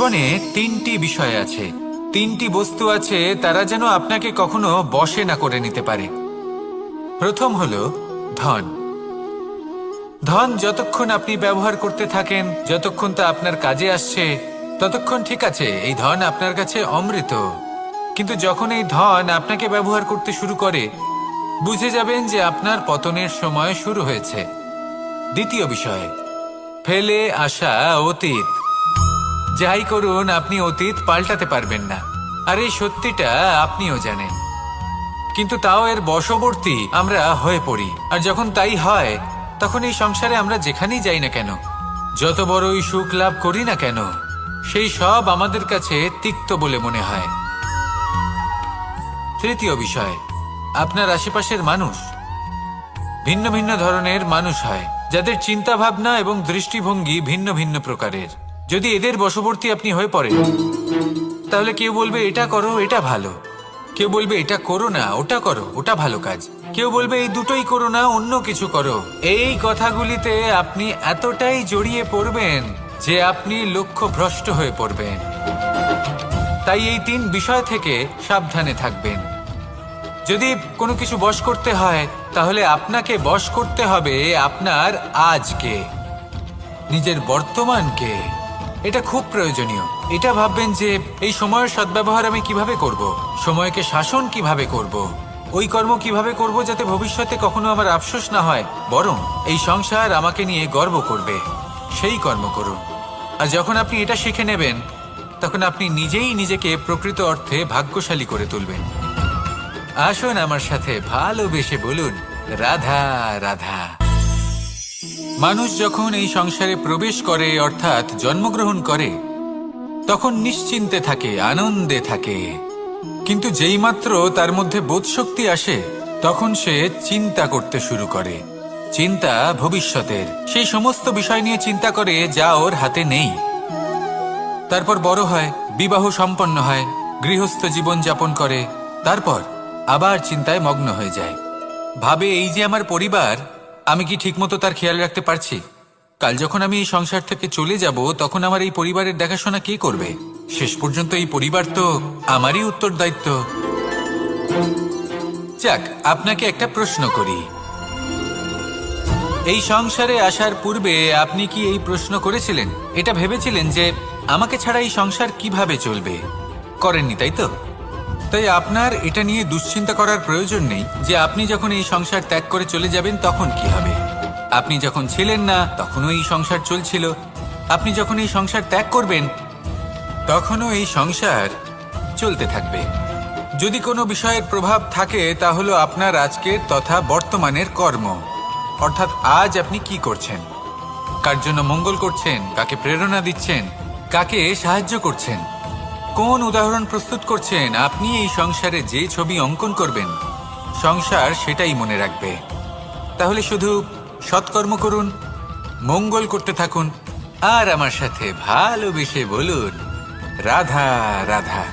জীবনে তিনটি বিষয় আছে, তিনটি বস্তু আছে, তারা যেন আপনাকে কখনো বশে না করে নিতে পারে। প্রথম হলো ধন। ধন যতক্ষণ আপনি ব্যবহার করতে থাকেন, যতক্ষণ তা আপনার কাজে আসছে, ততক্ষণ ঠিক আছে, এই ধন আপনার কাছে অমৃত। কিন্তু যখন এই ধন আপনাকে ব্যবহার করতে শুরু করে, বুঝে যাবেন যে আপনার পতনের সময় শুরু হয়েছে। দ্বিতীয় বিষয়, ফেলে আসা অতীত। যাই করুন, আপনি অতীত পাল্টাতে পারবেন না, আর এই সত্যিটা আপনিও জানেন। কিন্তু তাও এর বশবর্তী আমরা হয়ে পড়ি, আর যখন তাই হয়, তখন এই সংসারে আমরা যেখানেই যাই না কেন, যত বড়ই সুখ লাভ করি না কেন, সেই সব আমাদের কাছে তিক্ত বলে মনে হয়। তৃতীয় বিষয়, আপনার আশেপাশের মানুষ। ভিন্ন ভিন্ন ধরনের মানুষ হয়, যাদের চিন্তা ভাবনা এবং দৃষ্টিভঙ্গি ভিন্ন ভিন্ন প্রকারের। যদি এদের বশবর্তী আপনি হয়ে পড়েন, তাহলে কেউ বলবে এটা করো, এটা ভালো। কেউ বলবে এটা করো না, ওটা করো, ওটা ভালো কাজ। কেউ বলবে এই দুটোই করো না, অন্য কিছু করো। এই কথাগুলিতে আপনি এতটাই জড়িয়ে পড়বেন যে আপনি লক্ষ্যভ্রষ্ট হয়ে পড়বেন। তাই এই তিন বিষয় থেকে সাবধানে থাকবেন। যদি কোনো কিছু বশ করতে হয়, তাহলে আপনাকে বশ করতে হবে আপনার আজকে, নিজের বর্তমানকে। এটা খুব প্রয়োজনীয়। এটা ভাববেন যে এই সময়ের সদ্ব্যবহার আমি কিভাবে করব, সময়কে শাসন কিভাবে করব, ওই কর্ম কিভাবে করব যাতে ভবিষ্যতে কখনো আমার আফসোস না হয়, বরং এই সংসার আমাকে নিয়ে গর্ব করবে, সেই কর্ম করুন। আর যখন আপনি এটা শিখে নেবেন, তখন আপনি নিজেই নিজেকে প্রকৃত অর্থে ভাগ্যশালী করে তুলবেন। আসুন আমার সাথে ভালোবেসে বলুন, রাধা রাধা। মানুষ যখন এই সংসারে প্রবেশ করে, অর্থাৎ জন্মগ্রহণ করে, তখন নিশ্চিন্তে থাকে, আনন্দে থাকে। কিন্তু যেইমাত্র তার মধ্যে বোধশক্তি আসে, তখন সে চিন্তা করতে শুরু করে। চিন্তা ভবিষ্যতের, সেই সমস্ত বিষয় নিয়ে চিন্তা করে যা ওর হাতে নেই। তারপর বড় হয়, বিবাহ সম্পন্ন হয়, গৃহস্থ জীবন যাপন করে, তারপর আবার চিন্তায় মগ্ন হয়ে যায়। ভাবে এই যে আমার পরিবার, আমি কি ঠিকমতো তার খেয়াল রাখতে পারছি? কাল যখন আমি এই সংসার থেকে চলে যাব, তখন আমার এই পরিবারের দেখাশোনা কে করবে? শেষ পর্যন্ত এই পরিবার তো আমারই উত্তরদায়িত্ব। যাক, আপনাকে একটা প্রশ্ন করি। এই সংসারে আসার পূর্বে আপনি কি এই প্রশ্ন করেছিলেন, এটা ভেবেছিলেন যে আমাকে ছাড়া এই সংসার কিভাবে চলবে? করেননি, তাই তো? তাই আপনার এটা নিয়ে দুশ্চিন্তা করার প্রয়োজন নেই যে আপনি যখন এই সংসার ত্যাগ করে চলে যাবেন তখন কি হবে। আপনি যখন ছিলেন না, তখনও এই সংসার চলছিল। আপনি যখন এই সংসার ত্যাগ করবেন, তখনও এই সংসার চলতে থাকবে। যদি কোনো বিষয়ের প্রভাব থাকে, তা হলো আপনার আজকের তথা বর্তমানের কর্ম। অর্থাৎ আজ আপনি কি করছেন, কার জন্য মঙ্গল করছেন, কাকে প্রেরণা দিচ্ছেন, কাকে সাহায্য করছেন, কোন উদাহরণ প্রস্তুত করছেন। আপনি এই সংসারে যে ছবি অঙ্কন করবেন, সংসার সেটাই মনে রাখবে। তাহলে শুধু সৎকর্ম করুন, মঙ্গল করতে থাকুন, আর আমার সাথে ভালোবেসে বলুন, রাধা রাধা।